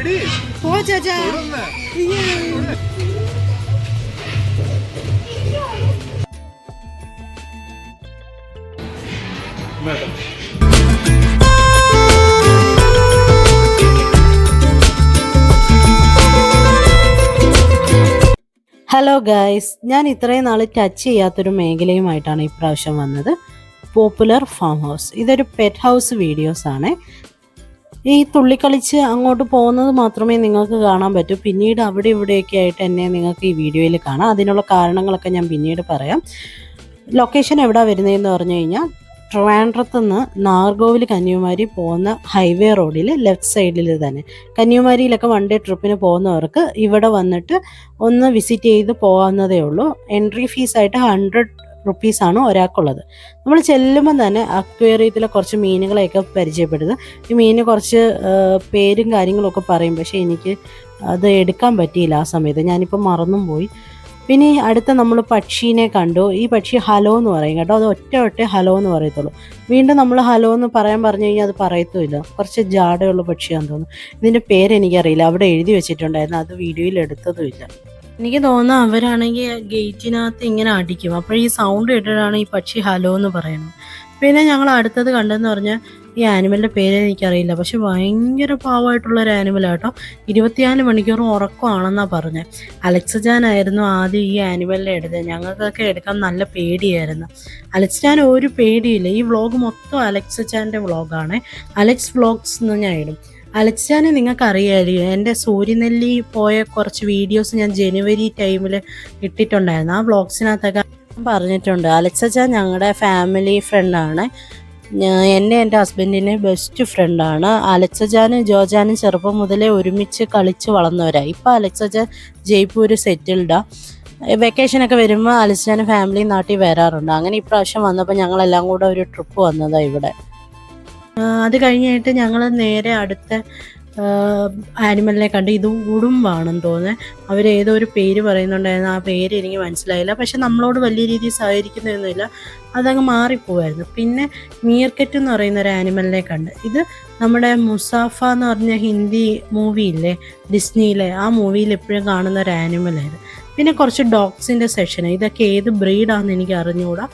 പോ ചാച്ചാ. Hello guys, ഞാൻ ഇത്രയും നാൾ ടച്ച് ചെയ്യാത്തൊരു മേഖലയുമായിട്ടാണ് ഇപ്രാവശ്യം വന്നത്. Popular farm house. ഇതൊരു പെറ്റ് ഹൗസ് വീഡിയോസ് ആണ്. ഈ തുള്ളിക്കളിച്ച് അങ്ങോട്ട് പോകുന്നത് മാത്രമേ നിങ്ങൾക്ക് കാണാൻ പറ്റൂ. പിന്നീട് അവിടെ ഇവിടെയൊക്കെ ആയിട്ട് എന്നെ നിങ്ങൾക്ക് ഈ വീഡിയോയിൽ കാണാം. അതിനുള്ള കാരണങ്ങളൊക്കെ ഞാൻ പിന്നീട് പറയാം. ലൊക്കേഷൻ എവിടെ വരുന്നതെന്ന് പറഞ്ഞു കഴിഞ്ഞാൽ, ട്രിവാൻഡ്രത്ത് നിന്ന് നാഗർകോവിൽ കന്യാകുമാരി പോകുന്ന ഹൈവേ റോഡിൽ ലെഫ്റ്റ് സൈഡിൽ തന്നെ. കന്യാകുമാരിയിലൊക്കെ വൺ ഡേ ട്രിപ്പിന് പോകുന്നവർക്ക് ഇവിടെ വന്നിട്ട് ഒന്ന് വിസിറ്റ് ചെയ്ത് പോകാവുന്നതേ ഉള്ളൂ. എൻട്രി ഫീസായിട്ട് 100 റുപ്പീസാണ് ഒരാൾക്കുള്ളത്. നമ്മൾ ചെല്ലുമ്പം തന്നെ അക്വേറിയത്തിലെ കുറച്ച് മീനുകളെയൊക്കെ പരിചയപ്പെടുന്നത്. ഈ മീന് കുറച്ച് പേരും കാര്യങ്ങളൊക്കെ പറയും, പക്ഷേ എനിക്ക് അത് എടുക്കാൻ പറ്റിയില്ല ആ സമയത്ത്. ഞാനിപ്പോൾ മറന്നും പോയി. പിന്നെ ഈ അടുത്ത നമ്മൾ പക്ഷീനെ കണ്ടു. ഈ പക്ഷി ഹലോ എന്ന് പറയും കേട്ടോ. അത് ഒറ്റ ഹലോ എന്ന് പറയത്തുള്ളൂ. വീണ്ടും നമ്മൾ ഹലോ എന്ന് പറഞ്ഞു കഴിഞ്ഞാൽ അത് പറയത്തുമില്ല. കുറച്ച് ജാടയുള്ള പക്ഷിയാണെന്ന് തോന്നുന്നു. ഇതിൻ്റെ പേരെനിക്കറിയില്ല. അവിടെ എഴുതി വെച്ചിട്ടുണ്ടായിരുന്നു, അത് വീഡിയോയിൽ എടുത്തതുമില്ല. എനിക്ക് തോന്നുന്നു അവരാണെങ്കിൽ ഗേറ്റിനകത്ത് ഇങ്ങനെ അടിക്കും. അപ്പോൾ ഈ സൗണ്ട് കേട്ടിട്ടാണ് ഈ പക്ഷി ഹലോ എന്ന് പറയുന്നത്. പിന്നെ ഞങ്ങൾ അടുത്തത് കണ്ടെന്ന് പറഞ്ഞാൽ, ഈ ആനിമലിൻ്റെ പേര് എനിക്കറിയില്ല, പക്ഷെ ഭയങ്കര പാവമായിട്ടുള്ളൊരു ആനിമലാട്ടോ. 24 മണിക്കൂറും ഉറക്കമാണെന്നാണ് പറഞ്ഞത്. അലക്സജാനായിരുന്നു ആദ്യം ഈ ആനിമലിനെ എടുത്തത്. ഞങ്ങൾക്കൊക്കെ എടുക്കാൻ നല്ല പേടിയായിരുന്നു. അലക്സജാൻ ഒരു പേടിയില്ല. ഈ വ്ളോഗ് മൊത്തം അലക്സജാൻ്റെ വ്ളോഗാണ്. അലക്സ് വ്ളോഗ്സ് എന്ന് ഞാൻ ഇടും. അലക്സാനെ നിങ്ങൾക്ക് അറിയാമായിരിക്കും. എൻ്റെ സൂര്യനെല്ലി പോയ കുറച്ച് വീഡിയോസ് ഞാൻ ജനുവരി ടൈമിൽ ഇട്ടിട്ടുണ്ടായിരുന്നു. ആ വ്ളോഗ്സിനകത്തൊക്കെ പറഞ്ഞിട്ടുണ്ട്. അലക്സാൻ ഞങ്ങളുടെ ഫാമിലി ഫ്രണ്ടാണ്. എൻ്റെ ഹസ്ബൻഡിൻ്റെ ബെസ്റ്റ് ഫ്രണ്ടാണ്. അലക്സാനും ജോജാനും ചെറുപ്പം മുതലേ ഒരുമിച്ച് കളിച്ച് വളർന്നവരാണ്. ഇപ്പോൾ അലക്സാൻ ജയ്പൂർ സെറ്റിൽഡാണ്. വെക്കേഷനൊക്കെ വരുമ്പോൾ അലക്സാനും ഫാമിലി നാട്ടിൽ വരാറുണ്ട്. അങ്ങനെ ഇപ്രാവശ്യം വന്നപ്പോൾ ഞങ്ങളെല്ലാം കൂടെ ഒരു ട്രിപ്പ് വന്നതാണ് ഇവിടെ. അത് കഴിഞ്ഞിട്ട് ഞങ്ങൾ നേരെ അടുത്ത ആനിമലിനെ കണ്ട്. ഇത് ഉടുമ്പാണെന്ന് തോന്നുന്നത്. അവരേതോ ഒരു പേര് പറയുന്നുണ്ടായിരുന്നു. ആ പേര് എനിക്ക് മനസ്സിലായില്ല. പക്ഷെ നമ്മളോട് വലിയ രീതിയിൽ സഹകരിക്കുന്നൊന്നുമില്ല. അതങ്ങ് മാറിപ്പോവായിരുന്നു. പിന്നെ മീർക്കറ്റ് എന്ന് പറയുന്ന ഒരു ആനിമലിനെ കണ്ട്. ഇത് നമ്മുടെ മുസാഫ എന്ന് പറഞ്ഞ ഹിന്ദി മൂവിയില്ലേ, ഡിസ്നിയിലെ, ആ മൂവിയിൽ എപ്പോഴും കാണുന്ന ഒരു ആനിമലായിരുന്നു. പിന്നെ കുറച്ച് ഡോഗ്സിൻ്റെ സെഷൻ. ഇതൊക്കെ ഏത് ബ്രീഡാണെന്ന് എനിക്ക് അറിഞ്ഞുകൂടാ.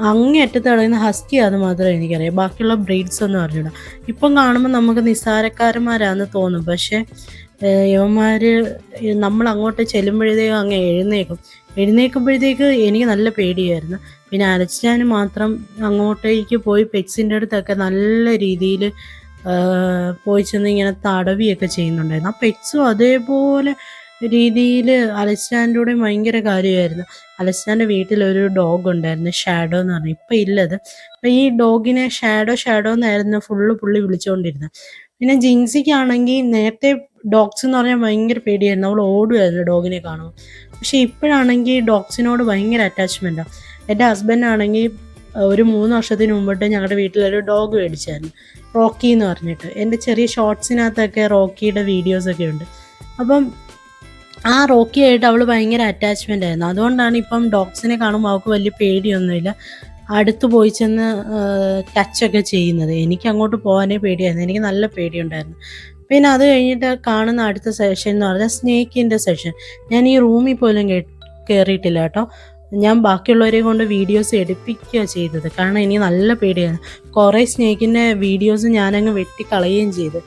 അങ്ങേയറ്റത്ത് കിടക്കുന്ന ഹസ്കി അത് മാത്രമേ എനിക്കറിയാം. ബാക്കിയുള്ള ബ്രീഡ്സ് ഒന്നും അറിഞ്ഞൂടാ. ഇപ്പം കാണുമ്പോൾ നമുക്ക് നിസ്സാരക്കാരന്മാരാണെന്ന് തോന്നും, പക്ഷേ ഇവന്മാർ നമ്മൾ അങ്ങോട്ട് ചെല്ലുമ്പോഴത്തേക്കും അങ്ങ് എഴുന്നേൽക്കുമ്പോഴത്തേക്ക് എനിക്ക് നല്ല പേടിയായിരുന്നു. പിന്നെ അലക്സാൻ മാത്രം അങ്ങോട്ടേക്ക് പോയി പെറ്റ്സിൻ്റെ അടുത്തൊക്കെ നല്ല രീതിയിൽ പോയി ചെന്ന് ഇങ്ങനെ തടവിയൊക്കെ ചെയ്യുന്നുണ്ടായിരുന്നു. ആ പെറ്റ്സും അതേപോലെ രീതിയിൽ അലക്സാൻ്റെ കൂടെ ഭയങ്കര കാര്യമായിരുന്നു. അലക്സാൻ്റെ വീട്ടിലൊരു ഡോഗ് ഉണ്ടായിരുന്നു, ഷാഡോ എന്ന് പറഞ്ഞു. ഇപ്പം ഇല്ലത്. അപ്പം ഈ ഡോഗിനെ ഷാഡോ എന്നായിരുന്നു പുള്ളി വിളിച്ചുകൊണ്ടിരുന്നത്. പിന്നെ ജിൻസിക്കാണെങ്കിൽ നേരത്തെ ഡോഗ്സ് എന്ന് പറഞ്ഞാൽ ഭയങ്കര പേടിയായിരുന്നു. അവൾ ഓടുമായിരുന്നു ഡോഗിനെ കാണുമ്പോൾ. പക്ഷേ ഇപ്പോഴാണെങ്കിൽ ഡോഗ്സിനോട് ഭയങ്കര അറ്റാച്ച്മെൻറ്റാണ്. എൻ്റെ ഹസ്ബൻഡാണെങ്കിൽ ഒരു 3 വർഷത്തിന് മുമ്പിട്ട് ഞങ്ങളുടെ വീട്ടിലൊരു ഡോഗ് മേടിച്ചായിരുന്നു, റോക്കി എന്ന് പറഞ്ഞിട്ട്. എൻ്റെ ചെറിയ ഷോർട്സിനകത്തൊക്കെ റോക്കിയുടെ വീഡിയോസൊക്കെ ഉണ്ട്. അപ്പം ആ റോക്കിയായിട്ട് അവൾ ഭയങ്കര അറ്റാച്ച്മെൻ്റ് ആയിരുന്നു. അതുകൊണ്ടാണ് ഇപ്പം ഡോഗ്സിനെ കാണുമ്പോൾ അവൾക്ക് വലിയ പേടിയൊന്നുമില്ല. അടുത്ത് പോയി ചെന്ന് ടച്ചൊക്കെ ചെയ്യുന്നത്. എനിക്ക് അങ്ങോട്ട് പോകാനേ പേടിയായിരുന്നു. എനിക്ക് നല്ല പേടിയുണ്ടായിരുന്നു. പിന്നെ അത് കഴിഞ്ഞിട്ട് കാണുന്ന അടുത്ത സെഷൻ എന്ന് പറഞ്ഞാൽ സ്നേക്കിൻ്റെ സെഷൻ. ഞാൻ ഈ റൂമിൽ പോലും കയറിയിട്ടില്ല കേട്ടോ. ഞാൻ ബാക്കിയുള്ളവരെ കൊണ്ട് വീഡിയോസ് എടുപ്പിക്കുക ചെയ്തത്. കാരണം എനിക്ക് നല്ല പേടിയായിരുന്നു. കുറേ സ്നേക്കിൻ്റെ വീഡിയോസ് ഞാനങ്ങ് വെട്ടിക്കളയുകയും ചെയ്തു.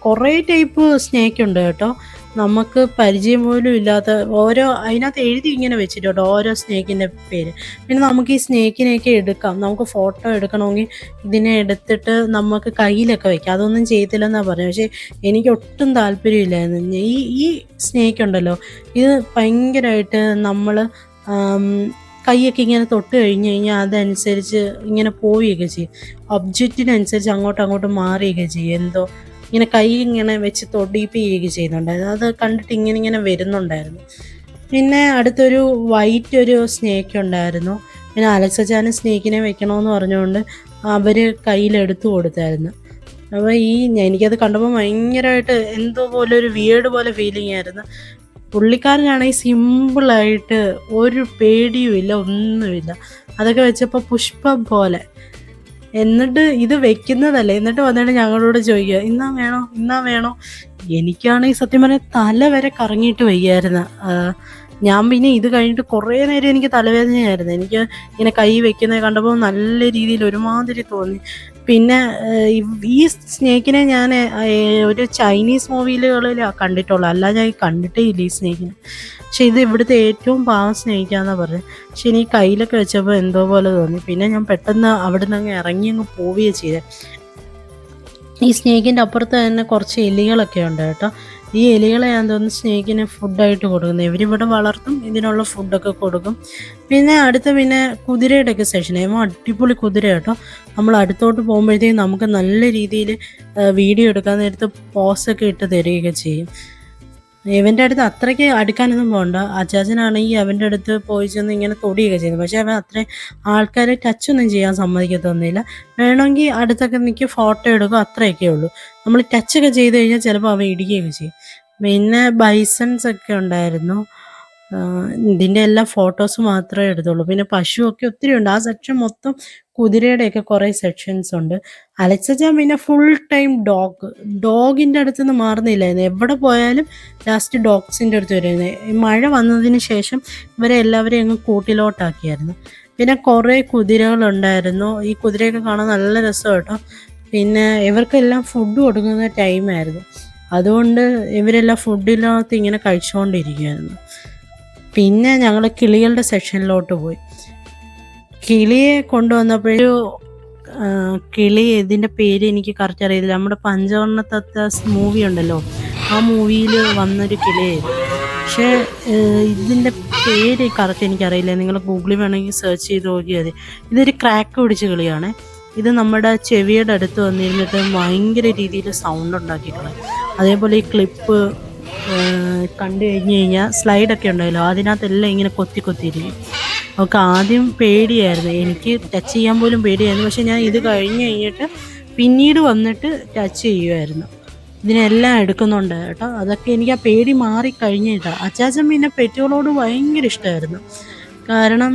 കുറേ ടൈപ്പ് സ്നേക്കുണ്ട് കേട്ടോ. നമുക്ക് പരിചയം പോലും ഇല്ലാത്ത അതിനകത്ത് എഴുതി ഇങ്ങനെ വെച്ചിട്ടുണ്ട് ഓരോ സ്നേക്കിൻ്റെ പേര്. പിന്നെ നമുക്ക് ഈ സ്നേക്കിനെയൊക്കെ എടുക്കാം. നമുക്ക് ഫോട്ടോ എടുക്കണമെങ്കിൽ ഇതിനെ എടുത്തിട്ട് നമുക്ക് കയ്യിലൊക്കെ വയ്ക്കാം. അതൊന്നും ചെയ്തില്ലെന്നാണ് പറഞ്ഞത്. പക്ഷേ എനിക്ക് ഒട്ടും താല്പര്യമില്ലായിരുന്നു. ഈ സ്നേക്ക് ഉണ്ടല്ലോ, ഇത് ഭയങ്കരമായിട്ട് നമ്മൾ കൈയൊക്കെ ഇങ്ങനെ തൊട്ട് കഴിഞ്ഞാൽ അതനുസരിച്ച് ഇങ്ങനെ പോവുകയൊക്കെ ചെയ്യും. ഒബ്ജക്റ്റിനനുസരിച്ച് അങ്ങോട്ടും മാറുകയൊക്കെ ചെയ്യും. എന്തോ ഇങ്ങനെ കൈ ഇങ്ങനെ വെച്ച് തൊടിപ്പിക്കുകയൊക്കെ ചെയ്യുന്നുണ്ടായിരുന്നു. അത് കണ്ടിട്ട് ഇങ്ങനെ വരുന്നുണ്ടായിരുന്നു. പിന്നെ അടുത്തൊരു വൈറ്റ് ഒരു സ്നേക്ക് ഉണ്ടായിരുന്നു. പിന്നെ അലക്സാന് സ്നേക്കിനെ വെക്കണമെന്ന് പറഞ്ഞുകൊണ്ട് അവർ കയ്യിലെടുത്തു കൊടുത്തായിരുന്നു. അപ്പോൾ എനിക്കത് കണ്ടപ്പോൾ ഭയങ്കരമായിട്ട് എന്തോ പോലെ ഒരു വിയേർഡ് പോലെ ഫീലിംഗ് ആയിരുന്നു. പുള്ളിക്കാരനാണെങ്കിൽ സിമ്പിളായിട്ട് ഒരു പേടിയുമില്ല, ഒന്നുമില്ല. അതൊക്കെ വെച്ചപ്പോൾ പുഷ്പം പോലെ. എന്നിട്ട് ഇത് വെക്കുന്നതല്ലേ, എന്നിട്ട് വന്നിട്ട് ഞങ്ങളോട് ചോദിക്കുക, ഇന്നാ വേണോ എനിക്കാണെങ്കിൽ സത്യം പറഞ്ഞാൽ തല വരെ കറങ്ങിയിട്ട് വയ്യായിരുന്നു. ഞാൻ പിന്നെ ഇത് കഴിഞ്ഞിട്ട് കുറേ നേരം എനിക്ക് തലവേദനയായിരുന്നു. എനിക്ക് ഇങ്ങനെ കൈ വെക്കുന്നത് കണ്ടപ്പോൾ നല്ല രീതിയിൽ ഒരുമാതിരി തോന്നി. പിന്നെ ഈ സ്നേക്കിനെ ഞാൻ ഒരു ചൈനീസ് മൂവികളിൽ കണ്ടിട്ടുള്ളൂ, അല്ലാതെ ഞാൻ കണ്ടിട്ടേ ഇല്ല ഈ സ്നേക്കിനെ. പക്ഷെ ഇത് ഇവിടുത്തെ ഏറ്റവും പാവം സ്നേഹിക്കാന്നാണ് പറഞ്ഞത്. പക്ഷെ എനിക്ക് കയ്യിലൊക്കെ വെച്ചപ്പോൾ എന്തോ പോലെ തോന്നി. പിന്നെ ഞാൻ പെട്ടെന്ന് അവിടെ നിന്ന് അങ്ങ് ഇറങ്ങി അങ്ങ് പോവുകയാണ് ചെയ്തത്. ഈ സ്നേക്കിൻ്റെ അപ്പുറത്ത് തന്നെ കുറച്ച് എലികളൊക്കെ ഉണ്ട് കേട്ടോ. ഈ എലികളെ ഞാൻ തോന്നുന്നു സ്നേക്കിന് ഫുഡായിട്ട് കൊടുക്കുന്നത്. ഇവരിവിടെ വളർത്തും, ഇതിനുള്ള ഫുഡൊക്കെ കൊടുക്കും. പിന്നെ പിന്നെ കുതിരയുടെയൊക്കെ സെഷൻ അടിപൊളി കുതിര കേട്ടോ. നമ്മൾ അടുത്തോട്ട് പോകുമ്പോഴത്തേക്കും നമുക്ക് നല്ല രീതിയിൽ വീഡിയോ എടുക്കാൻ നേരത്ത് പോസൊക്കെ ഇട്ട് തരികയൊക്കെ ചെയ്യും. ഇവൻ്റെ അടുത്ത് അത്രയ്ക്ക് അടുക്കാനൊന്നും പോകണ്ട. അച്ചാച്ചനാണെങ്കിൽ അവൻ്റെ അടുത്ത് പോയി ചെന്ന് ഇങ്ങനെ തൊടിയൊക്കെ ചെയ്തു. പക്ഷെ അവൻ അത്രയും ആൾക്കാരെ ടച്ചൊന്നും ചെയ്യാൻ സമ്മതിക്കത്തൊന്നുമില്ല. വേണമെങ്കിൽ അടുത്തൊക്കെ നിൽക്കി ഫോട്ടോ എടുക്കും, അത്രയൊക്കെ ഉള്ളൂ. നമ്മൾ ടച്ചൊക്കെ ചെയ്ത് കഴിഞ്ഞാൽ ചിലപ്പോൾ അവൻ ഇടിക്കുകയൊക്കെ ചെയ്യും. പിന്നെ ബൈസൺസ് ഒക്കെ ഉണ്ടായിരുന്നു. ഇതിൻ്റെ എല്ലാ ഫോട്ടോസ് മാത്രമേ എടുത്തുള്ളൂ. പിന്നെ പശുവൊക്കെ ഒത്തിരി ഉണ്ട്. ആ സെക്ഷൻ മൊത്തം കുതിരയുടെയൊക്കെ കുറേ സെക്ഷൻസ് ഉണ്ട്. അലക്സച്ചാൻ പിന്നെ ഫുൾ ടൈം ഡോഗിൻ്റെ അടുത്തുനിന്ന് മാറുന്നില്ലായിരുന്നു. എവിടെ പോയാലും ലാസ്റ്റ് ഡോഗ്സിൻ്റെ അടുത്ത് വരുന്നത്. മഴ വന്നതിന് ശേഷം ഇവരെ എല്ലാവരെയും അങ്ങ് കൂട്ടിലോട്ടാക്കിയായിരുന്നു. പിന്നെ കുറേ കുതിരകളുണ്ടായിരുന്നു. ഈ കുതിരയൊക്കെ കാണാൻ നല്ല രസം കേട്ടോ. പിന്നെ ഇവർക്കെല്ലാം ഫുഡ് കൊടുക്കുന്ന ടൈമായിരുന്നു. അതുകൊണ്ട് ഇവരെല്ലാം ഫുഡിനകത്ത് ഇങ്ങനെ കഴിച്ചുകൊണ്ടിരിക്കുകയായിരുന്നു. പിന്നെ ഞങ്ങൾ കിളികളുടെ സെക്ഷനിലോട്ട് പോയി. കിളിയെ കൊണ്ടുവന്നപ്പോഴൊരു കിളി, ഇതിൻ്റെ പേര് എനിക്ക് കറക്റ്റ് അറിയില്ല. നമ്മുടെ പഞ്ചവർണ്ണ തത്ത മൂവി ഉണ്ടല്ലോ, ആ മൂവിയിൽ വന്നൊരു കിളിയായിരുന്നു. പക്ഷേ ഇതിൻ്റെ പേര് കറക്റ്റ് എനിക്കറിയില്ല. നിങ്ങൾ ഗൂഗിളിൽ വേണമെങ്കിൽ സെർച്ച് ചെയ്ത് നോക്കിയാൽ മതി. ഇതൊരു ക്രാക്ക് പിടിച്ച കിളിയാണ്. ഇത് നമ്മുടെ ചെവിയുടെ അടുത്ത് വന്നിരുന്നിട്ട് ഭയങ്കര രീതിയിൽ സൗണ്ട് ഉണ്ടാക്കിയിട്ടുണ്ട്. അതേപോലെ ഈ ക്ലിപ്പ് കണ്ടു കഴിഞ്ഞ് കഴിഞ്ഞാൽ സ്ലൈഡൊക്കെ ഉണ്ടല്ലോ, അതിനകത്തെല്ലാം ഇങ്ങനെ കൊത്തിയിരിക്കും. അവൾക്ക് ആദ്യം പേടിയായിരുന്നു, എനിക്ക് ടച്ച് ചെയ്യാൻ പോലും പേടിയായിരുന്നു. പക്ഷെ ഞാൻ ഇത് കഴിഞ്ഞിട്ട് പിന്നീട് വന്നിട്ട് ടച്ച് ചെയ്യുമായിരുന്നു. ഇതിനെല്ലാം എടുക്കുന്നുണ്ട് കേട്ടോ. അതൊക്കെ എനിക്ക് ആ പേടി മാറിക്കഴിഞ്ഞിട്ടാണ്. അച്ചാച്ചൻ പിന്നെ പെറ്റുകളോട് ഭയങ്കര ഇഷ്ടമായിരുന്നു. കാരണം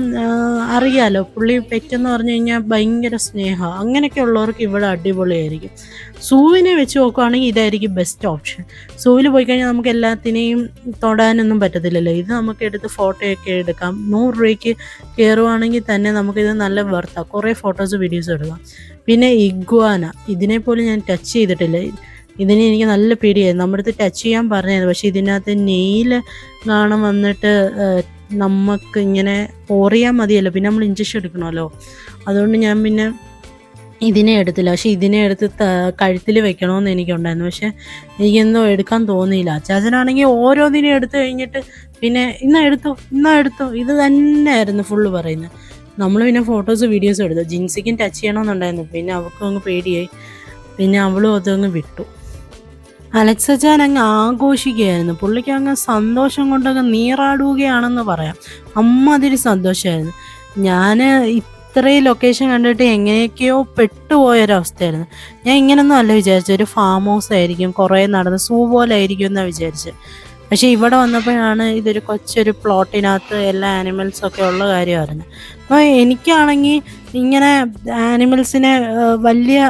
അറിയാലോ, പുള്ളി പെറ്റെന്ന് പറഞ്ഞു കഴിഞ്ഞാൽ ഭയങ്കര സ്നേഹം. അങ്ങനെയൊക്കെ ഉള്ളവർക്ക് ഇവിടെ അടിപൊളിയായിരിക്കും. സൂവിനെ വെച്ച് നോക്കുകയാണെങ്കിൽ ഇതായിരിക്കും ബെസ്റ്റ് ഓപ്ഷൻ. സൂവിൽ പോയി കഴിഞ്ഞാൽ നമുക്ക് എല്ലാത്തിനെയും തൊടാനൊന്നും പറ്റത്തില്ലല്ലോ. ഇത് നമുക്ക് എടുത്ത് ഫോട്ടോയൊക്കെ എടുക്കാം. 100 രൂപയ്ക്ക് കയറുവാണെങ്കിൽ തന്നെ നമുക്കിത് നല്ല വെർത്താണ്. കുറേ ഫോട്ടോസ് വീഡിയോസ് എടുക്കാം. പിന്നെ ഇഗ്വാന, ഇതിനെപ്പോലും ഞാൻ ടച്ച് ചെയ്തിട്ടില്ല. ഇതിനെ എനിക്ക് നല്ല പേടിയായിരുന്നു. നമ്മുടെ അടുത്ത് ടച്ച് ചെയ്യാൻ പറഞ്ഞായിരുന്നു. പക്ഷേ ഇതിനകത്ത് നെയിൽ കാണാൻ വന്നിട്ട് നമുക്ക് ഇങ്ങനെ പോറിയാൽ മതിയല്ലോ, പിന്നെ നമ്മൾ ഇഞ്ചക്ഷൻ എടുക്കണമല്ലോ. അതുകൊണ്ട് ഞാൻ പിന്നെ ഇതിനെ എടുത്തില്ല. പക്ഷെ ഇതിനെ എടുത്ത് കഴുത്തിൽ വെക്കണമെന്ന് എനിക്കുണ്ടായിരുന്നു. പക്ഷെ എനിക്കെന്തോ എടുക്കാൻ തോന്നിയില്ല. അച്ചാച്ചനാണെങ്കിൽ ഓരോന്നിനും എടുത്തു കഴിഞ്ഞിട്ട് പിന്നെ ഇന്നാ എടുത്തോ ഇത് തന്നെയായിരുന്നു ഫുള്ള് പറയുന്നത്. നമ്മൾ പിന്നെ ഫോട്ടോസ് വീഡിയോസ് എടുത്തു. ജിൻസിക്കും ടച്ച് ചെയ്യണമെന്നുണ്ടായിരുന്നു. പിന്നെ അവൾക്കും അങ്ങ് പേടിയായി. പിന്നെ അവളും അതങ്ങ് വിട്ടു. അലക്സച്ചാൻ അങ്ങ് ആഘോഷിക്കുകയായിരുന്നു. പുള്ളിക്ക് അങ്ങ് സന്തോഷം കൊണ്ടങ്ങ് നീറാടുകയാണെന്ന് പറയാം. അമ്മാതിരി സന്തോഷമായിരുന്നു. ഞാൻ ഇത്രയും ലൊക്കേഷൻ കണ്ടിട്ട് എങ്ങനെയൊക്കെയോ പെട്ടുപോയൊരവസ്ഥയായിരുന്നു. ഞാൻ ഇങ്ങനൊന്നും അല്ല വിചാരിച്ചത്. ഒരു ഫാം ഹൗസ് ആയിരിക്കും, കുറേ നടന്ന് സൂ പോലെ ആയിരിക്കും എന്നാണ് വിചാരിച്ചത്. പക്ഷേ ഇവിടെ വന്നപ്പോഴാണ് ഇതൊരു കൊച്ചൊരു പ്ലോട്ടിനകത്ത് എല്ലാ ആനിമൽസൊക്കെ ഉള്ള കാര്യമായിരുന്നു. അപ്പോൾ എനിക്കാണെങ്കിൽ ഇങ്ങനെ ആനിമൽസിനെ വലിയ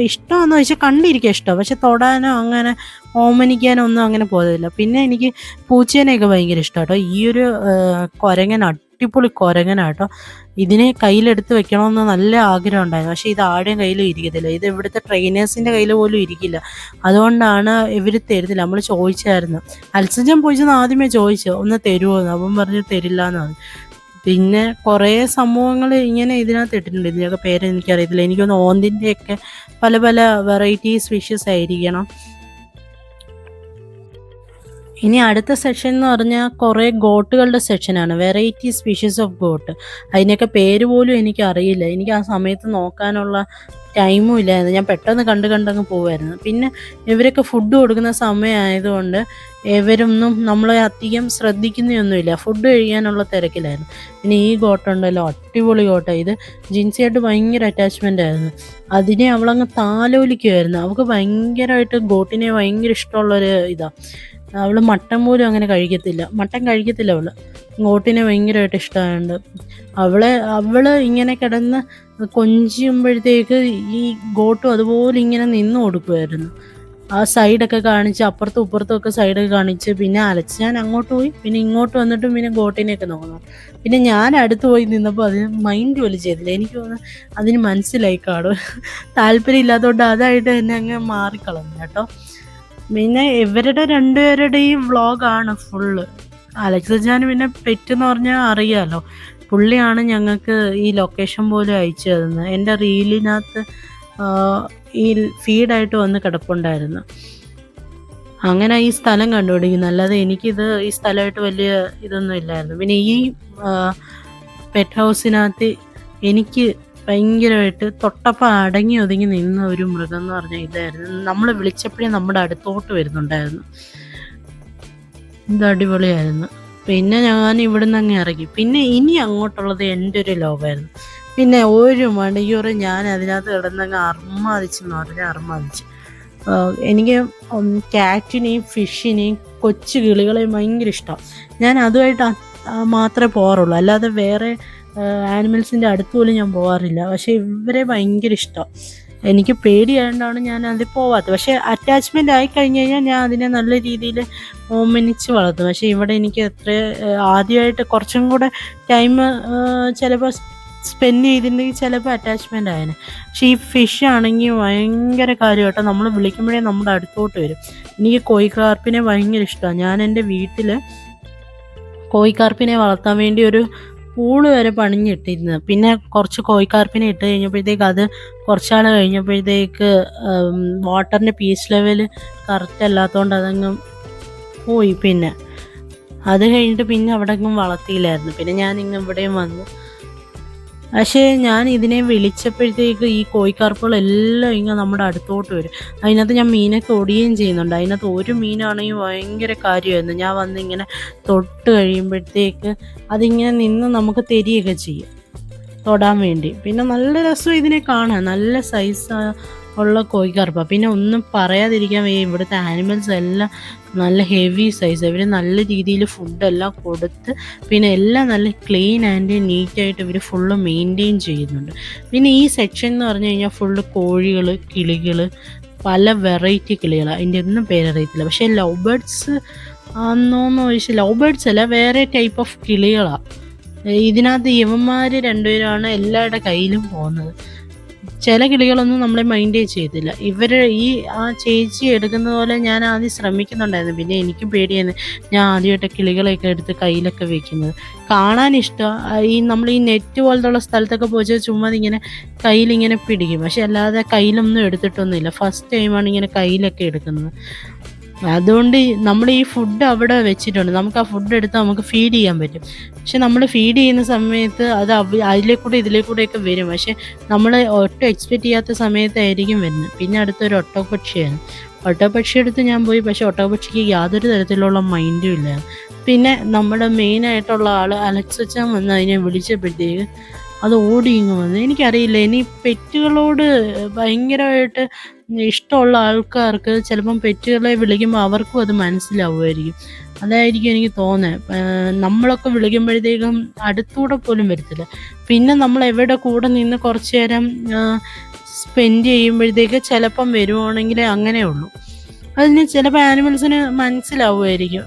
ഇഷ്ടമെന്ന് വെച്ചാൽ കണ്ടിരിക്കുക ഇഷ്ടം, പക്ഷെ തൊടാനോ അങ്ങനെ ഓമനിക്കാനോ ഒന്നും അങ്ങനെ പോകത്തില്ല. പിന്നെ എനിക്ക് പൂച്ചേനെയൊക്കെ ഭയങ്കര ഇഷ്ടം കേട്ടോ. ഈ ഒരു കുരങ്ങൻ അടിപൊളി കുരങ്ങനാട്ടോ. ഇതിനെ കയ്യിലെടുത്ത് വെക്കണമെന്ന് നല്ല ആഗ്രഹം ഉണ്ടായിരുന്നു. പക്ഷേ ഇത് ആരുടെയും കയ്യിലും ഇരിക്കത്തില്ല. ഇത് ഇവിടുത്തെ ട്രെയിനേഴ്സിൻ്റെ കയ്യിൽ പോലും ഇരിക്കില്ല. അതുകൊണ്ടാണ് ഇവർ തരുന്നില്ല. നമ്മൾ ചോദിച്ചായിരുന്നു. അൽസജൻ പോയിച്ചെന്ന് ആദ്യമേ ചോദിച്ചു, ഒന്ന് തരുമോ എന്ന്. അവൻ പറഞ്ഞു തരില്ല എന്ന് പറഞ്ഞു. പിന്നെ കുറേ സംഭവങ്ങൾ ഇങ്ങനെ ഇതിനകത്ത് ഇട്ടിട്ടുണ്ട്. ഇതിൻ്റെയൊക്കെ പേര് എനിക്കറിയത്തില്ല. എനിക്കൊന്ന് ഓന്തിൻ്റെയൊക്കെ പല പല വെറൈറ്റീസ് ഫിഷസ് ആയിരിക്കണം. ഇനി അടുത്ത സെക്ഷൻ എന്ന് പറഞ്ഞാൽ കുറേ ഗോട്ടുകളുടെ സെക്ഷനാണ്. Variety species of got. അതിൻ്റെയൊക്കെ പേര് പോലും എനിക്കറിയില്ല. എനിക്ക് ആ സമയത്ത് നോക്കാനുള്ള ടൈമും ഇല്ലായിരുന്നു. ഞാൻ പെട്ടെന്ന് കണ്ടങ്ങ് പോവുമായിരുന്നു. പിന്നെ ഇവരൊക്കെ ഫുഡ് കൊടുക്കുന്ന സമയമായതുകൊണ്ട് ഇവരൊന്നും നമ്മളെ അധികം ശ്രദ്ധിക്കുന്നൊന്നുമില്ല. ഫുഡ് കഴിക്കാനുള്ള തിരക്കിലായിരുന്നു. പിന്നെ ഈ ഗോട്ടുണ്ടല്ലോ, അടിപൊളി ഗോട്ട. ഇത് ജിൻസിയായിട്ട് ഭയങ്കര അറ്റാച്ച്മെൻ്റ് ആയിരുന്നു. അതിനെ അവളങ്ങ് താലോലിക്കുമായിരുന്നു. അവൾക്ക് ഭയങ്കരമായിട്ട് ഗോട്ടിനെ ഭയങ്കര ഇഷ്ടമുള്ളൊരു ഇതാണ്. അവൾ മട്ടൻ പോലും അങ്ങനെ കഴിക്കത്തില്ല. അവൾ ഗോട്ടിനെ ഭയങ്കരമായിട്ട് ഇഷ്ടമായുണ്ട്. അവൾ ഇങ്ങനെ കിടന്ന് കൊഞ്ചുമ്പോഴത്തേക്ക് ഈ ഗോട്ടും അതുപോലെ ഇങ്ങനെ നിന്ന് കൊടുക്കുമായിരുന്നു. ആ സൈഡൊക്കെ കാണിച്ച് അപ്പുറത്തും ഇപ്പുറത്തും ഒക്കെ സൈഡൊക്കെ കാണിച്ച് പിന്നെ അലച്ച് ഞാൻ അങ്ങോട്ട് പോയി, പിന്നെ ഇങ്ങോട്ട് വന്നിട്ടും പിന്നെ ഗോട്ടിനെയൊക്കെ നോക്കുന്നു. പിന്നെ ഞാൻ അടുത്ത് പോയി നിന്നപ്പോൾ അതിന് മൈൻഡ് പോലും ചെയ്തില്ല. എനിക്ക് തോന്നുന്നു അതിന് മനസ്സിലായി കാണും, താല്പര്യം ഇല്ലാത്തതുകൊണ്ട് അതായിട്ട് എന്നെ അങ്ങ് മാറിക്കളഞ്ഞു കേട്ടോ. പിന്നെ ഇവരുടെ രണ്ടുപേരുടെയും വ്ളോഗാണ് ഫുള്ള്. അലക്സ് അച്ചാന് പിന്നെ പെറ്റെന്ന് പറഞ്ഞാൽ അറിയാമല്ലോ, പുള്ളിയാണ് ഞങ്ങൾക്ക് ഈ ലൊക്കേഷൻ പോലും അയച്ചു തരുന്നത്. എൻ്റെ റീലിനകത്ത് ഈ ഫീഡായിട്ട് വന്ന് കിടപ്പുണ്ടായിരുന്നു. അങ്ങനെ ഈ സ്ഥലം കണ്ടുപിടിക്കുന്നു, അല്ലാതെ എനിക്കിത് ഈ സ്ഥലമായിട്ട് വലിയ ഇതൊന്നും ഇല്ലായിരുന്നു. പിന്നെ ഈ പെറ്റ് ഹൗസിനകത്ത് എനിക്ക് ഭയങ്കരമായിട്ട് തൊട്ടപ്പം അടങ്ങി ഒതുങ്ങി നിന്ന ഒരു മൃഗം എന്ന് പറഞ്ഞാൽ ഇതായിരുന്നു. നമ്മൾ വിളിച്ചപ്പോഴേ നമ്മുടെ അടുത്തോട്ട് വരുന്നുണ്ടായിരുന്നു. ഇത് അടിപൊളിയായിരുന്നു. പിന്നെ ഞാൻ ഇവിടുന്ന് അങ്ങ് ഇറങ്ങി. പിന്നെ ഇനി അങ്ങോട്ടുള്ളത് എൻ്റെ ഒരു ലോകമായിരുന്നു. പിന്നെ 1 മണിക്കൂർ ഞാൻ അതിനകത്ത് കിടന്നങ്ങ് അർമാദിച്ചെന്ന് പറഞ്ഞാൽ അർമാദിച്ച്. എനിക്ക് ക്യാറ്റിനെയും ഫിഷിനെയും കൊച്ചു കിളികളെയും ഭയങ്കര ഇഷ്ടമാണ്. ഞാൻ അതുമായിട്ട് മാത്രമേ പോകാറുള്ളൂ, അല്ലാതെ വേറെ ആനിമൽസിൻ്റെ അടുത്ത് പോലും ഞാൻ പോകാറില്ല. പക്ഷേ ഇവരെ ഭയങ്കര ഇഷ്ടമാണ്. എനിക്ക് പേടിയായതുകൊണ്ടാണ് ഞാൻ അതിൽ പോവാത്തത്. പക്ഷേ അറ്റാച്ച്മെൻ്റ് ആയി കഴിഞ്ഞ് കഴിഞ്ഞാൽ ഞാൻ അതിനെ നല്ല രീതിയിൽ ഓമനിച്ച് വളർത്തും. പക്ഷേ ഇവിടെ എനിക്ക് ആദ്യമായിട്ട് കുറച്ചും കൂടെ ടൈം ചിലപ്പോൾ സ്പെൻഡ് ചെയ്തിട്ടുണ്ടെങ്കിൽ ചിലപ്പോൾ അറ്റാച്ച്മെൻ്റ് ആയേനെ. പക്ഷേ ഈ ഫിഷ് ആണെങ്കിൽ ഭയങ്കര കാര്യമായിട്ട് നമ്മൾ വിളിക്കുമ്പോഴേ നമ്മുടെ അടുത്തോട്ട് വരും. എനിക്ക് കോഴിക്കാർപ്പിനെ ഭയങ്കര ഇഷ്ടമാണ്. ഞാൻ എൻ്റെ വീട്ടിൽ കോഴിക്കാർപ്പിനെ വളർത്താൻ വേണ്ടി ഒരു പൂള് വരെ പണിഞ്ഞിട്ടിരുന്നത്. പിന്നെ കുറച്ച് കോഴിക്കാർപ്പിനെ ഇട്ട് കഴിഞ്ഞപ്പോഴത്തേക്ക് അത് കുറച്ചാൾ കഴിഞ്ഞപ്പോഴത്തേക്ക് വാട്ടറിൻ്റെ pH ലെവൽ കറക്റ്റ് അല്ലാത്തതുകൊണ്ട് അതങ്ങ് പോയി. പിന്നെ അത് കഴിഞ്ഞിട്ട് പിന്നെ അവിടെ എങ്ങും വളർത്തിയില്ലായിരുന്നു. പിന്നെ ഞാൻ ഇവിടെയും വന്നു. പക്ഷേ ഞാൻ ഇതിനെ വിളിച്ചപ്പോഴത്തേക്ക് ഈ കോഴിക്കാർപ്പുകളെല്ലാം ഇങ്ങനെ നമ്മുടെ അടുത്തോട്ട് വരും. അതിനകത്ത് ഞാൻ മീനൊക്കെ ഒടിയുകയും ചെയ്യുന്നുണ്ട്. അതിനകത്ത് ഒരു മീനാണെങ്കിൽ ഭയങ്കര കാര്യമായിരുന്നു. ഞാൻ വന്നിങ്ങനെ തൊട്ട് കഴിയുമ്പോഴത്തേക്ക് അതിങ്ങനെ നിന്ന് നമുക്ക് തരികയൊക്കെ ചെയ്യും തൊടാൻ വേണ്ടി. പിന്നെ നല്ല രസം ഇതിനെ കാണാൻ, നല്ല സൈസ് ഉള്ള കോഴിക്കാർപ്പാണ്. പിന്നെ ഒന്നും പറയാതിരിക്കാൻ വയ്യ, ഇവിടുത്തെ ആനിമൽസ് എല്ലാം നല്ല ഹെവി സൈസ്. ഇവർ നല്ല രീതിയിൽ ഫുഡെല്ലാം കൊടുത്ത് പിന്നെ എല്ലാം നല്ല ക്ലീൻ ആൻഡ് നീറ്റായിട്ട് ഇവർ ഫുള്ള് മെയിൻറ്റെയിൻ ചെയ്യുന്നുണ്ട്. പിന്നെ ഈ സെക്ഷൻ എന്ന് പറഞ്ഞു കഴിഞ്ഞാൽ ഫുള്ള് കോഴികൾ, കിളികൾ, പല വെറൈറ്റി കിളികളാണ്. അതിൻ്റെ ഒന്നും പേരറിയത്തില്ല. പക്ഷേ ലവ് ബേർഡ്സ് ആണെന്നോന്ന് ചോദിച്ചാൽ ലവ് ബേർഡ്സ് അല്ല, വേറെ ടൈപ്പ് ഓഫ് കിളികളാണ്. ഇതിനകത്ത് ഇവന്മാർ രണ്ടുപേരാണ് എല്ലാവരുടെ കയ്യിലും പോകുന്നത്. ചില കിളികളൊന്നും നമ്മളെ മൈൻഡേ ചെയ്തില്ല. ഇവർ ആ ചേച്ചി എടുക്കുന്ന പോലെ ഞാൻ ആദ്യം ശ്രമിക്കുന്നുണ്ടായിരുന്നു. പിന്നെ എനിക്കും പേടിയായിരുന്നു. ഞാൻ ആദ്യമായിട്ട് കിളികളെയൊക്കെ എടുത്ത് കയ്യിലൊക്കെ വെക്കുന്നത്. കാണാൻ ഇഷ്ടമാണ്. നമ്മൾ ഈ നെറ്റ് പോലത്തുള്ള സ്ഥലത്തൊക്കെ പോയി ചുമ്മാ ഇങ്ങനെ കയ്യിലിങ്ങനെ പിടിക്കും. പക്ഷെ അല്ലാതെ കയ്യിലൊന്നും എടുത്തിട്ടൊന്നുമില്ല. ഫസ്റ്റ് ടൈമാണ് ഇങ്ങനെ കയ്യിലൊക്കെ എടുക്കുന്നത്. അതുകൊണ്ട് നമ്മൾ ഈ ഫുഡ് അവിടെ വെച്ചിട്ടുണ്ട്. നമുക്ക് ആ ഫുഡ് എടുത്ത് നമുക്ക് ഫീഡ് ചെയ്യാൻ പറ്റും. പക്ഷെ നമ്മൾ ഫീഡ് ചെയ്യുന്ന സമയത്ത് അത് അതിലേക്കൂടെ ഇതിലേക്കൂടെയൊക്കെ വരും. പക്ഷെ നമ്മൾ ഒട്ടും എക്സ്പെക്റ്റ് ചെയ്യാത്ത സമയത്തായിരിക്കും വരുന്നത്. പിന്നെ അടുത്തൊരു ഒട്ടകപ്പക്ഷിയാണ്. ഒട്ടകപ്പക്ഷിയെടുത്ത് ഞാൻ പോയി. പക്ഷെ ഒട്ടകപ്പക്ഷിക്ക് യാതൊരു തരത്തിലുള്ള മൈൻഡും ഇല്ല. പിന്നെ നമ്മുടെ മെയിനായിട്ടുള്ള ആൾ അലക്സ് അച്ചാൻ വന്ന് അതിനെ വിളിച്ചപ്പോഴത്തേക്ക് അത് ഓടി ഇങ്ങ് വന്നു. എനിക്കറിയില്ല, ഇനി പെറ്റുകളോട് ഭയങ്കരമായിട്ട് ഇഷ്ടമുള്ള ആൾക്കാർക്ക് ചിലപ്പം പെറ്റുകളെ വിളിക്കുമ്പോൾ അവർക്കും അത് മനസ്സിലാവുമായിരിക്കും. അതായിരിക്കും എനിക്ക് തോന്നുന്നത്. നമ്മളൊക്കെ വിളിക്കുമ്പോഴത്തേക്കും അടുത്തൂടെ പോലും വരത്തില്ല. പിന്നെ നമ്മൾ എവിടെ കൂടെ നിന്ന് കുറച്ച് നേരം സ്പെൻഡ് ചെയ്യുമ്പോഴത്തേക്ക് ചിലപ്പം വരുവാണെങ്കിൽ അങ്ങനെ ഉള്ളൂ. അതിന് ചിലപ്പോൾ ആനിമൽസിന് മനസ്സിലാവുമായിരിക്കും,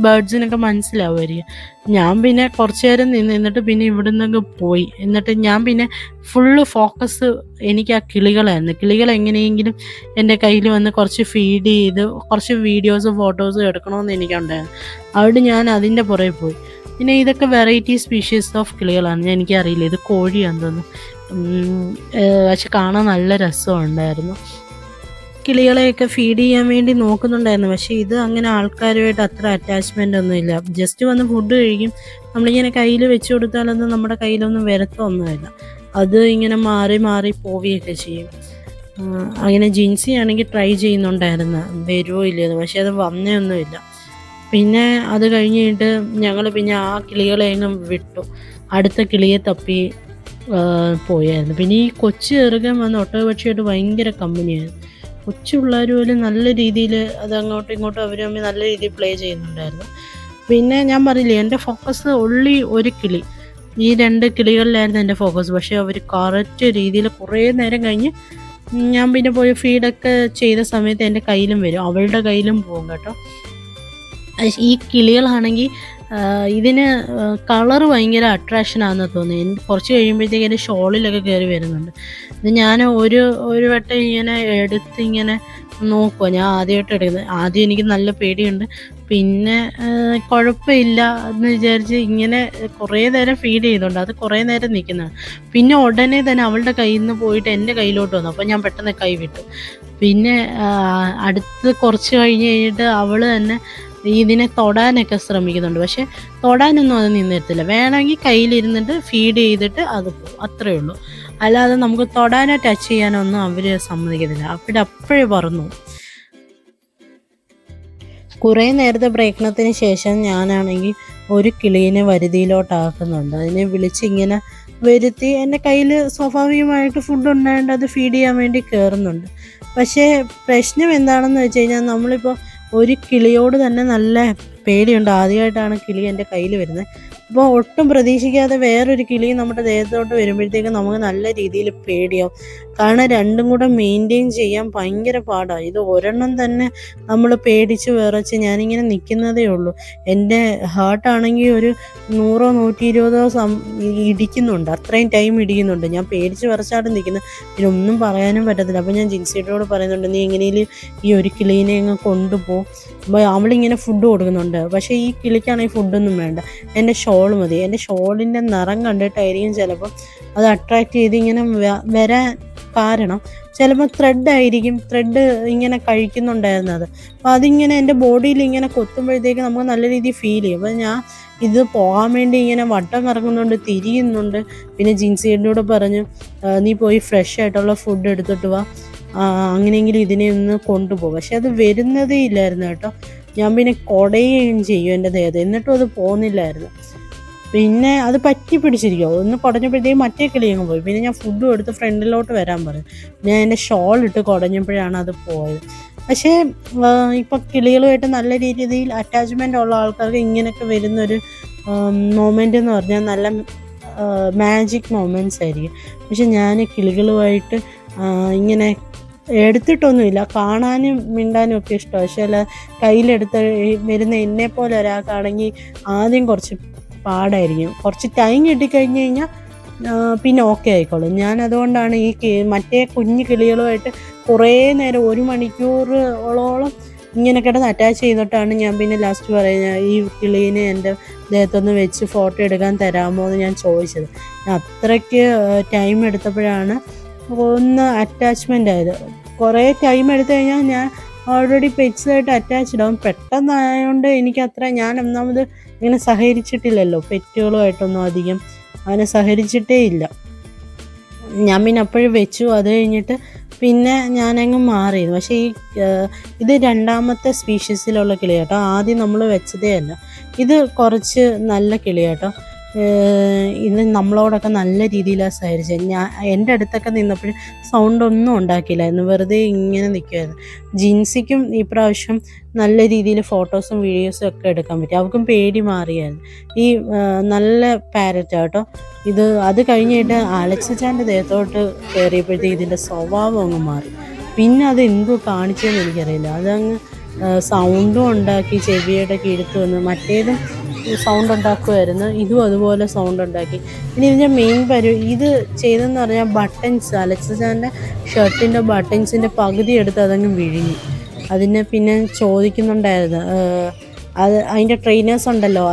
ബേർഡ്സിനൊക്കെ മനസ്സിലാവുമായിരിക്കും. ഞാൻ പിന്നെ കുറച്ച് നേരം നിന്നിട്ട് പിന്നെ ഇവിടെ നിന്നൊക്കെ പോയി. എന്നിട്ട് ഞാൻ പിന്നെ ഫുള്ള് ഫോക്കസ് എനിക്ക് ആ കിളികളായിരുന്നു. കിളികൾ എങ്ങനെയെങ്കിലും എൻ്റെ കയ്യിൽ വന്ന് കുറച്ച് ഫീഡ് ചെയ്ത് കുറച്ച് വീഡിയോസും ഫോട്ടോസും എടുക്കണമെന്ന് എനിക്കുണ്ടായിരുന്നു. അവിടെ ഞാൻ അതിൻ്റെ പുറകെ പോയി. പിന്നെ ഇതൊക്കെ വെറൈറ്റി സ്പീഷീസ് ഓഫ് കിളികളാണ്. എനിക്കറിയില്ല ഇത് കോഴിയാണെന്ന്. പക്ഷെ കാണാൻ നല്ല രസമുണ്ടായിരുന്നു. കിളികളെയൊക്കെ ഫീഡ് ചെയ്യാൻ വേണ്ടി നോക്കുന്നുണ്ടായിരുന്നു. പക്ഷേ ഇത് അങ്ങനെ ആൾക്കാരുമായിട്ട് അത്ര അറ്റാച്ച്മെൻ്റ് ഒന്നുമില്ല. ജസ്റ്റ് വന്ന് ഫുഡ് കഴിക്കും. നമ്മളിങ്ങനെ കയ്യിൽ വെച്ച് കൊടുത്താലൊന്നും നമ്മുടെ കയ്യിലൊന്നും വരത്തൊന്നുമില്ല. അത് ഇങ്ങനെ മാറി മാറി പോവുകയൊക്കെ ചെയ്യും. അങ്ങനെ ജിൻസി ആണെങ്കിൽ ട്രൈ ചെയ്യുന്നുണ്ടായിരുന്നു വരുമോ ഇല്ലയെന്ന്. പക്ഷേ അത് വന്നൊന്നുമില്ല. പിന്നെ അത് കഴിഞ്ഞിട്ട് ഞങ്ങൾ പിന്നെ ആ കിളികളെ എങ്ങും വിട്ടു. അടുത്ത കിളിയെ തപ്പി പോയായിരുന്നു. പിന്നെ ഈ കൊച്ചു ചെറുക്കൻ വന്ന് ഒട്ടകപക്ഷിയായിട്ട് ഭയങ്കര കമ്പനിയായിരുന്നു. കൊച്ചു പിള്ളേർ പോലും നല്ല രീതിയിൽ അത് അങ്ങോട്ടും ഇങ്ങോട്ടും അവർ തമ്മിൽ നല്ല രീതിയിൽ പ്ലേ ചെയ്യുന്നുണ്ടായിരുന്നു. പിന്നെ ഞാൻ പറഞ്ഞില്ലേ, എൻ്റെ ഫോക്കസ് ഉള്ളി ഒരു കിളി, ഈ 2 കിളികളിലായിരുന്നു എൻ്റെ ഫോക്കസ്. പക്ഷേ അവർ കറക്റ്റ് രീതിയിൽ കുറേ നേരം കഴിഞ്ഞ് ഞാൻ പിന്നെ പോയി ഫീഡൊക്കെ ചെയ്ത സമയത്ത് എൻ്റെ കയ്യിലും വരും, അവളുടെ കയ്യിലും പോകും കേട്ടോ. ഈ കിളികളാണെങ്കിൽ ഇതിന് കളറ് ഭയങ്കര അട്രാക്ഷനാണെന്ന് തോന്നുന്നു. കുറച്ച് കഴിയുമ്പോഴത്തേക്ക് എൻ്റെ ഷോളിലൊക്കെ കയറി വരുന്നുണ്ട്. ഇത് ഞാൻ ഒരു വട്ടം ഇങ്ങനെ എടുത്ത് ഇങ്ങനെ നോക്കുക. ഞാൻ ആദ്യമായിട്ട് എടുക്കുന്നത്. ആദ്യം എനിക്ക് നല്ല പേടിയുണ്ട്, പിന്നെ കുഴപ്പമില്ല എന്ന് വിചാരിച്ച് ഇങ്ങനെ കുറേ നേരം ഫീഡ് ചെയ്യുന്നുണ്ട്. അത് കുറേ നേരം നിൽക്കുന്നതാണ്. പിന്നെ ഉടനെ തന്നെ അവളുടെ കയ്യിൽ നിന്ന് പോയിട്ട് എൻ്റെ കയ്യിലോട്ട് വന്നു. അപ്പോൾ ഞാൻ പെട്ടെന്ന് കൈ വിട്ടു. പിന്നെ അടുത്ത് കുറച്ച് കഴിഞ്ഞിട്ട് അവൾ തന്നെ ഇതിനെ തൊടാനൊക്കെ ശ്രമിക്കുന്നുണ്ട്. പക്ഷെ തൊടാനൊന്നും അത് നിന്നിരത്തില്ല. വേണമെങ്കിൽ കയ്യിലിരുന്നിട്ട് ഫീഡ് ചെയ്തിട്ട് അത് പോകും, അത്രയേ ഉള്ളൂ. അല്ലാതെ നമുക്ക് തൊടാനോ ടച്ച് ചെയ്യാനോ ഒന്നും അവർ സമ്മതിക്കത്തില്ല. അപ്പോഴേ പറന്നു. കുറേ നേരത്തെ പ്രയത്നത്തിന് ശേഷം ഞാനാണെങ്കിൽ ഒരു കിളീനെ വരുതിയിലോട്ടാക്കുന്നുണ്ട്. അതിനെ വിളിച്ചിങ്ങനെ വരുത്തി എൻ്റെ കയ്യിൽ സ്വാഭാവികമായിട്ട് ഫുഡ് ഉണ്ടായതുകൊണ്ട് അത് ഫീഡ് ചെയ്യാൻ വേണ്ടി കയറുന്നുണ്ട്. പക്ഷേ പ്രശ്നം എന്താണെന്ന് വെച്ച് കഴിഞ്ഞാൽ, നമ്മളിപ്പോൾ ഒരു കിളിയോട് തന്നെ നല്ല പേടിയുണ്ട്. ആദ്യമായിട്ടാണ് കിളി എൻ്റെ കയ്യിൽ വരുന്നത്. അപ്പോൾ ഒട്ടും പ്രതീക്ഷിക്കാതെ വേറൊരു കിളി നമ്മുടെ ദേഹത്തോട്ട് വരുമ്പോഴത്തേക്കും നമുക്ക് നല്ല രീതിയിൽ പേടിയാവും. കാരണം രണ്ടും കൂടെ മെയിൻറ്റെയിൻ ചെയ്യാൻ ഭയങ്കര പാടാണ്. ഇത് ഒരെണ്ണം തന്നെ നമ്മൾ പേടിച്ച് വിറച്ച് ഞാനിങ്ങനെ നിൽക്കുന്നതേ ഉള്ളൂ. എൻ്റെ ഹാർട്ടാണെങ്കിൽ ഒരു 100 120 ഇടിക്കുന്നുണ്ട്, അത്രയും ടൈം ഇടിക്കുന്നുണ്ട്. ഞാൻ പേടിച്ച് വിറച്ചാണ് നിൽക്കുന്നത്. പിന്നെ ഒന്നും പറയാനും പറ്റത്തില്ല. അപ്പോൾ ഞാൻ ജിൻസിയോട് പറയുന്നുണ്ട്, നീ എങ്ങനെയും ഈ ഒരു കിളീനെ അങ്ങ് കൊണ്ടുപോകും. അപ്പോൾ അവളിങ്ങനെ ഫുഡ് കൊടുക്കുന്നുണ്ട്. പക്ഷേ ഈ കിളിക്കാണെങ്കിൽ ഫുഡൊന്നും വേണ്ട, എൻ്റെ ഷോൾ മതി. എൻ്റെ ഷോളിൻ്റെ നിറം കണ്ടിട്ടായിരിക്കും ചിലപ്പം അത് അട്രാക്റ്റ് ചെയ്ത് ഇങ്ങനെ വരാൻ കാരണം. ചിലപ്പോൾ ത്രെഡായിരിക്കും, ത്രെഡ് ഇങ്ങനെ കഴിക്കുന്നുണ്ടായിരുന്നത്. അപ്പോൾ അതിങ്ങനെ എൻ്റെ ബോഡിയിൽ ഇങ്ങനെ കൊത്തുമ്പോഴത്തേക്ക് നമുക്ക് നല്ല രീതിയിൽ ഫീൽ ചെയ്യും. അപ്പോൾ ഞാൻ ഇത് പോകാൻ വേണ്ടി ഇങ്ങനെ വട്ടം കറങ്ങുന്നുണ്ട്, തിരിയുന്നുണ്ട്. പിന്നെ ജിൻസിയുടെ പറഞ്ഞു, നീ പോയി ഫ്രഷ് ആയിട്ടുള്ള ഫുഡ് എടുത്തിട്ട് വാ, അങ്ങനെയെങ്കിലും ഇതിനെ ഒന്ന് കൊണ്ടുപോകും. പക്ഷെ അത് വരുന്നതേ ഇല്ലായിരുന്നു കേട്ടോ. ഞാൻ പിന്നെ കുടയുകയും ചെയ്യും എൻ്റെ ദേഹത്ത്, എന്നിട്ടും അത് പോകുന്നില്ലായിരുന്നു. പിന്നെ അത് പറ്റി പിടിച്ചിരിക്കുമോ, ഒന്ന് കുടഞ്ഞപ്പോഴത്തേക്കും മറ്റേ കിളി അങ്ങ് പോയി. പിന്നെ ഞാൻ ഫുഡും എടുത്ത് ഫ്രണ്ടിലോട്ട് വരാൻ പറഞ്ഞു. ഞാൻ എൻ്റെ ഷോൾ ഇട്ട് കുടഞ്ഞപ്പോഴാണ് അത് പോയത്. പക്ഷേ ഇപ്പം കിളികളുമായിട്ട് നല്ല രീതിയിൽ അറ്റാച്ച്മെൻ്റ് ഉള്ള ആൾക്കാർക്ക് ഇങ്ങനെയൊക്കെ വരുന്നൊരു മൊമെൻ്റ് എന്ന് പറഞ്ഞാൽ നല്ല മാജിക് മൊമെൻറ്റ്സ് ആയിരിക്കും. പക്ഷെ ഞാൻ കിളികളുമായിട്ട് ഇങ്ങനെ എടുത്തിട്ടൊന്നുമില്ല. കാണാനും മിണ്ടാനും ഒക്കെ ഇഷ്ടമാണ്. പക്ഷേ അല്ല, കയ്യിലെടുത്ത് വരുന്ന എന്നെപ്പോലെ ഒരാൾക്കാണെങ്കിൽ ആദ്യം കുറച്ച് പാടായിരിക്കും. കുറച്ച് ടൈം കിട്ടിക്കഴിഞ്ഞ് കഴിഞ്ഞാൽ പിന്നെ ഓക്കെ ആയിക്കോളും. ഞാൻ അതുകൊണ്ടാണ് മറ്റേ കുഞ്ഞു കിളികളുമായിട്ട് കുറേ നേരം 1 മണിക്കൂറോളം ഇങ്ങനെ കിടന്ന് അറ്റാച്ച് ചെയ്തിട്ടാണ് ഞാൻ പിന്നെ ലാസ്റ്റ് പറയുന്നത്, ഈ കിളീനെ എൻ്റെ ദേഹത്തൊന്ന് വെച്ച് ഫോട്ടോ എടുക്കാൻ തരാമോ എന്ന് ഞാൻ ചോദിച്ചത്. അത്രയ്ക്ക് ടൈം എടുത്തപ്പോഴാണ് ഒന്ന് അറ്റാച്ച്മെൻ്റ് ആയത്. കുറേ ടൈം എടുത്തു കഴിഞ്ഞാൽ ഞാൻ ഓൾറെഡി പെറ്റ്സായിട്ട് അറ്റാച്ച്ഡ് ആവും. പെട്ടെന്നായതുകൊണ്ട് ഞാൻ ഒന്നാമത് ഇങ്ങനെ സഹകരിച്ചിട്ടില്ലല്ലോ, പെറ്റുകളുമായിട്ടൊന്നും അധികം അങ്ങനെ സഹകരിച്ചിട്ടേ ഇല്ല. ഞാൻ പിന്നെ അപ്പോഴും വെച്ചു. അത് കഴിഞ്ഞിട്ട് പിന്നെ ഞാനങ്ങ് മാറിയിരുന്നു. പക്ഷേ ഇത് 2ാമത്തെ സ്പീഷീസിലുള്ള കിളി കേട്ടോ. ആദ്യം നമ്മൾ വെച്ചതേ അല്ല. ഇത് കുറച്ച് നല്ല കിളി കേട്ടോ. ഇത് നമ്മളോടൊക്കെ നല്ല രീതിയിലാണ് സഹകരിച്ചത്. എൻ്റെ അടുത്തൊക്കെ നിന്നപ്പോഴും സൗണ്ടൊന്നും ഉണ്ടാക്കിയില്ലായിരുന്നു, വെറുതെ ഇങ്ങനെ നിൽക്കുമായിരുന്നു. ജിൻസിക്കും ഈ പ്രാവശ്യം നല്ല രീതിയിൽ ഫോട്ടോസും വീഡിയോസും ഒക്കെ എടുക്കാൻ പറ്റി. അവർക്കും പേടി മാറിയായിരുന്നു. ഈ നല്ല പാരറ്റ് കേട്ടോ ഇത്. അത് കഴിഞ്ഞിട്ട് അലക്സ് ചാൻ്റെ ദേഹത്തോട്ട് കയറിയപ്പോഴത്തേക്ക് ഇതിൻ്റെ സ്വഭാവം അങ്ങ് മാറി. പിന്നെ അത് എന്തോ കാണിച്ചതെന്ന് എനിക്കറിയില്ല. അതങ്ങ് സൗണ്ടും ഉണ്ടാക്കി, ചെവിയുടെ കീഴ്ത്ത് വന്ന്. മറ്റേതും സൗണ്ട് ഉണ്ടാക്കുമായിരുന്നു, ഇതും അതുപോലെ സൗണ്ട് ഉണ്ടാക്കി. പിന്നെ ഇതിൻ്റെ മെയിൻ ഇത് ചെയ്തെന്ന് പറഞ്ഞാൽ ബട്ടൺസ്, അലക്സ് ചാൻ്റെ ഷർട്ടിൻ്റെ ബട്ടൺസിൻ്റെ പകുതി എടുത്ത് അതങ്ങ് വിഴുങ്ങി. അതിനെ പിന്നെ ചോദിക്കുന്നുണ്ടായിരുന്നു, അതിൻ്റെ ട്രെയിനേഴ്സ് ഉണ്ടല്ലോ,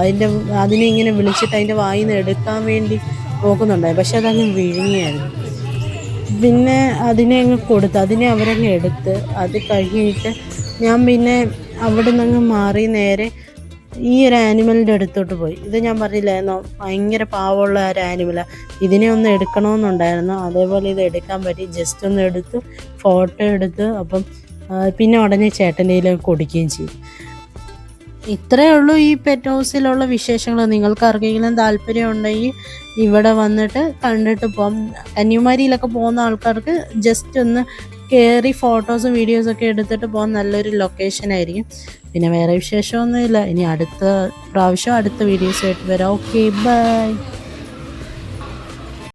അതിനെ ഇങ്ങനെ വിളിച്ചിട്ട് അതിൻ്റെ വായിൽ നിന്ന് എടുക്കാൻ വേണ്ടി നോക്കുന്നുണ്ടായിരുന്നു. പക്ഷെ അതങ്ങ് വിഴുങ്ങിയായിരുന്നു. പിന്നെ അതിനെ അങ്ങ് കൊടുത്ത്, അതിനെ അവരങ്ങ് എടുത്ത്. അത് കഴിഞ്ഞിട്ട് ഞാൻ പിന്നെ അവിടെ നിന്നങ്ങ് മാറി നേരെ ഈ ഒരു ആനിമലിൻ്റെ അടുത്തോട്ട് പോയി. ഇത് ഞാൻ പറഞ്ഞില്ലായിരുന്നോ, ഭയങ്കര പാവമുള്ള ഒരു ആനിമലാണ്. ഇതിനെ ഒന്ന് എടുക്കണമെന്നുണ്ടായിരുന്നു. അതേപോലെ ഇത് എടുക്കാൻ പറ്റി. ജസ്റ്റ് ഒന്ന് എടുത്ത് ഫോട്ടോ എടുത്ത്. അപ്പം പിന്നെ ഉടനെ ചേട്ടൻ്റെ കയ്യിൽ കൊടുക്കുകയും ചെയ്തു. ഇത്രയേ ഉള്ളൂ ഈ പെറ്റ് ഹൗസിലുള്ള വിശേഷങ്ങൾ. നിങ്ങൾക്ക് ആർക്കെങ്കിലും താല്പര്യം ഉണ്ടെങ്കിൽ ഇവിടെ വന്നിട്ട് കണ്ടിട്ട് പോകാം. കന്യാകുമാരിയിലൊക്കെ പോകുന്ന ആൾക്കാർക്ക് ജസ്റ്റ് ഒന്ന് കയറി ഫോട്ടോസും വീഡിയോസൊക്കെ എടുത്തിട്ട് പോകാൻ നല്ലൊരു ലൊക്കേഷൻ ആയിരിക്കും. പിന്നെ വേറെ വിശേഷമൊന്നുമില്ല. ഇനി അടുത്ത പ്രാവശ്യം അടുത്ത വീഡിയോസായിട്ട് വരാം. Okay, by.